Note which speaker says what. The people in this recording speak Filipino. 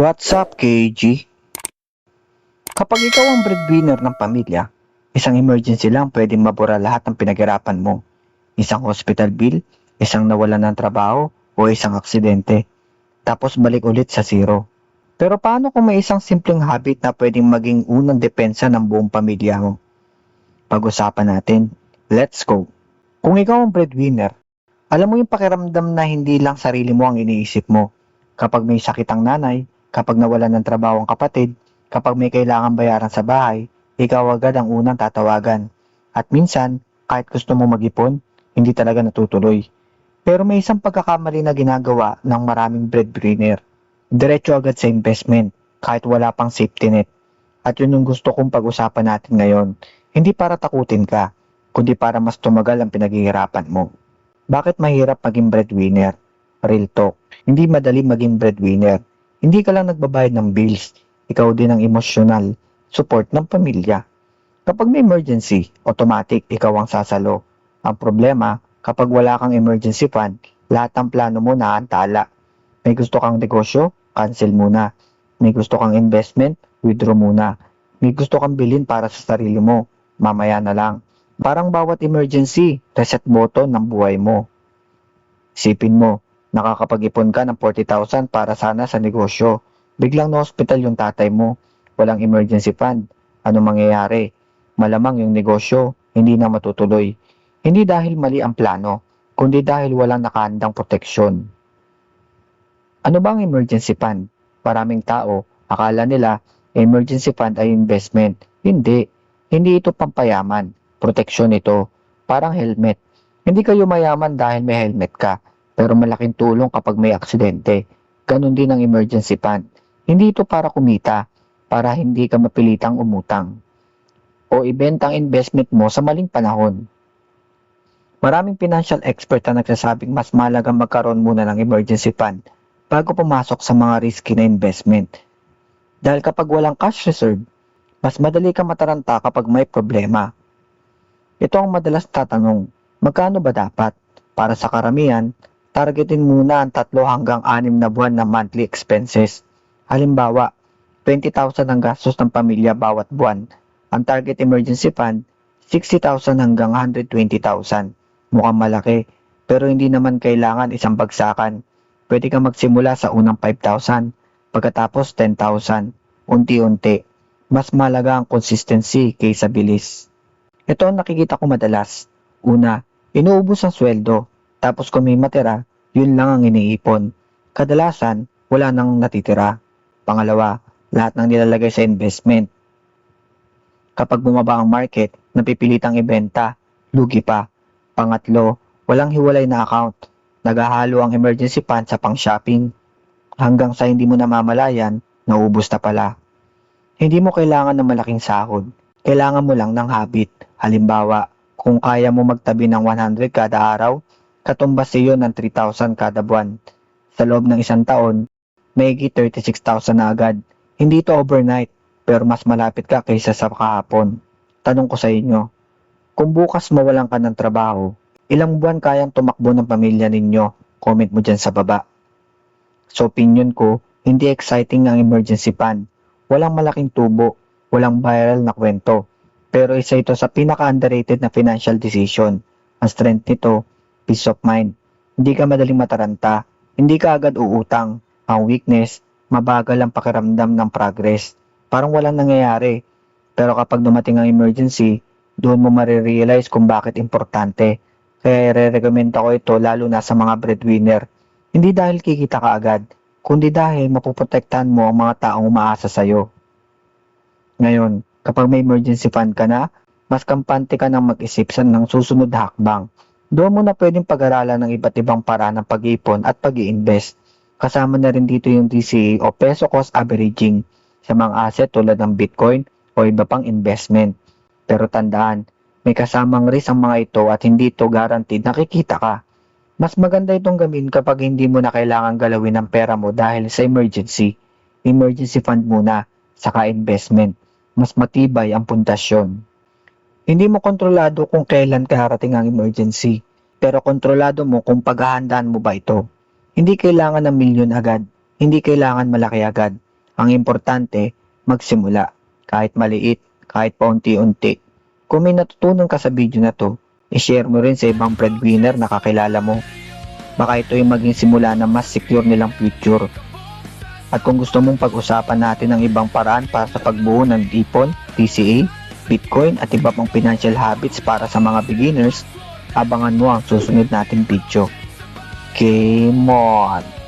Speaker 1: What's up, KG? Kapag ikaw ang breadwinner ng pamilya, isang emergency lang pwedeng mabura lahat ng pinaghirapan mo. Isang hospital bill, isang nawalan ng trabaho, o isang aksidente. Tapos balik ulit sa zero. Pero paano kung may isang simpleng habit na pwedeng maging unang depensa ng buong pamilya mo? Pag-usapan natin. Let's go! Kung ikaw ang breadwinner, alam mo yung pakiramdam na hindi lang sarili mo ang iniisip mo. Kapag may sakit ang nanay, kapag nawalan ng trabaho ang kapatid, kapag may kailangan bayaran sa bahay, ikaw agad ang unang tatawagan. At minsan, kahit gusto mo mag-ipon, hindi talaga natutuloy. Pero may isang pagkakamali na ginagawa ng maraming breadwinner. Diretso agad sa investment, kahit wala pang safety net. At yun yung gusto kong pag-usapan natin ngayon. Hindi para takutin ka, kundi para mas tumagal ang pinaghihirapan mo. Bakit mahirap maging breadwinner? Real talk. Hindi madali maging breadwinner. Hindi ka lang nagbabayad ng bills. Ikaw din ang emotional support ng pamilya. Kapag may emergency, automatic ikaw ang sasalo. Ang problema, kapag wala kang emergency fund, lahat ng plano mo naantala. May gusto kang negosyo, cancel muna. May gusto kang investment, withdraw muna. May gusto kang bilhin para sa sarili mo, mamaya na lang. Parang bawat emergency, reset button ng buhay mo. Isipin mo, nakakapag-ipon ka ng 40,000 para sana sa negosyo. Biglang na hospital yung tatay mo. Walang emergency fund. Ano mangyayari? Malamang yung negosyo, hindi na matutuloy. Hindi dahil mali ang plano, kundi dahil walang nakahandang proteksyon. Ano ba ang emergency fund? Maraming tao, akala nila, emergency fund ay investment. Hindi. Hindi ito pampayaman. Proteksyon ito. Parang helmet. Hindi kayo mayaman dahil may helmet ka, pero malaking tulong kapag may aksidente. Ganon din ang emergency fund. Hindi ito para kumita, para hindi ka mapilitang umutang o ibenta ang investment mo sa maling panahon. Maraming financial expert na nagsasabing mas mahalagang magkaroon muna ng emergency fund bago pumasok sa mga risky na investment. Dahil kapag walang cash reserve, mas madali ka mataranta kapag may problema. Ito ang madalas tatanong, magkano ba dapat? Para sa karamihan, targetin muna ang 3 hanggang 6 na buwan na monthly expenses. Halimbawa, 20,000 ang gastos ng pamilya bawat buwan. Ang target emergency fund, 60,000 hanggang 120,000. Mukhang malaki, pero hindi naman kailangan isang bagsakan. Pwede kang magsimula sa unang 5,000, pagkatapos 10,000, unti-unti. Mas mahalaga ang consistency kaysa bilis. Ito ang nakikita ko madalas. Una, inuubos ang sweldo, tapos kung may matira, yun lang ang iniipon. Kadalasan, wala nang natitira. Pangalawa, lahat ng nilalagay sa investment. Kapag bumaba ang market, napipilitang ibenta, lugi pa. Pangatlo, walang hiwalay na account. Naghahalo ang emergency fund sa pang-shopping. Hanggang sa hindi mo namamalayan, naubos na pala. Hindi mo kailangan ng malaking sahod. Kailangan mo lang ng habit. Halimbawa, kung kaya mo magtabi ng 100 kada araw, katumbas iyon ng 3,000 kada buwan. Sa loob ng isang taon, may 36,000 na agad. Hindi ito overnight, pero mas malapit ka kaysa sa kahapon. Tanong ko sa inyo, kung bukas mawalan ka ng trabaho, ilang buwan kayang tumakbo ng pamilya ninyo? Comment mo dyan sa baba. Sa opinion ko, hindi exciting ang emergency fund. Walang malaking tubo, walang viral na kwento. Pero isa ito sa pinaka-underrated na financial decision. Ang strength nito, peace of mind. Hindi ka madaling mataranta, hindi ka agad uutang. Ang weakness, mabagal ang pakiramdam ng progress. Parang walang nangyayari. Pero kapag dumating ang emergency, doon mo marirealize kung bakit importante. Kaya i-recommend ko ito lalo na sa mga breadwinner. Hindi dahil kikita ka agad, kundi dahil mapuprotektahan mo ang mga taong umaasa sa'yo. Ngayon, kapag may emergency fund ka na, mas kampante ka ng mag-isip ng susunod na hakbang. Doon mo na pwedeng pag-aralan ng iba't ibang paraan ng pag-ipon at pag-i-invest. Kasama na rin dito yung DCA o peso cost averaging sa mga asset tulad ng Bitcoin o iba pang investment. Pero tandaan, may kasamang risk ang mga ito at hindi ito guaranteed na kikita ka. Mas maganda itong gawin kapag hindi mo na kailangan galawin ang pera mo dahil sa emergency. Emergency fund muna, saka investment. Mas matibay ang pundasyon. Hindi mo kontrolado kung kailan kaharating ang emergency, pero kontrolado mo kung paghahandaan mo ba ito. Hindi kailangan ng milyon agad, hindi kailangan malaki agad. Ang importante, magsimula. Kahit maliit, kahit paunti-unti. Kung may natutunan ka sa video na to, i-share mo rin sa ibang breadwinner na kakilala mo. Baka ito yung maging simula na mas secure nilang future. At kung gusto mong pag-usapan natin ang ibang paraan para sa pagbuo ng ipon, TCA, Bitcoin at iba pang financial habits para sa mga beginners, abangan mo ang susunod nating video. Game on!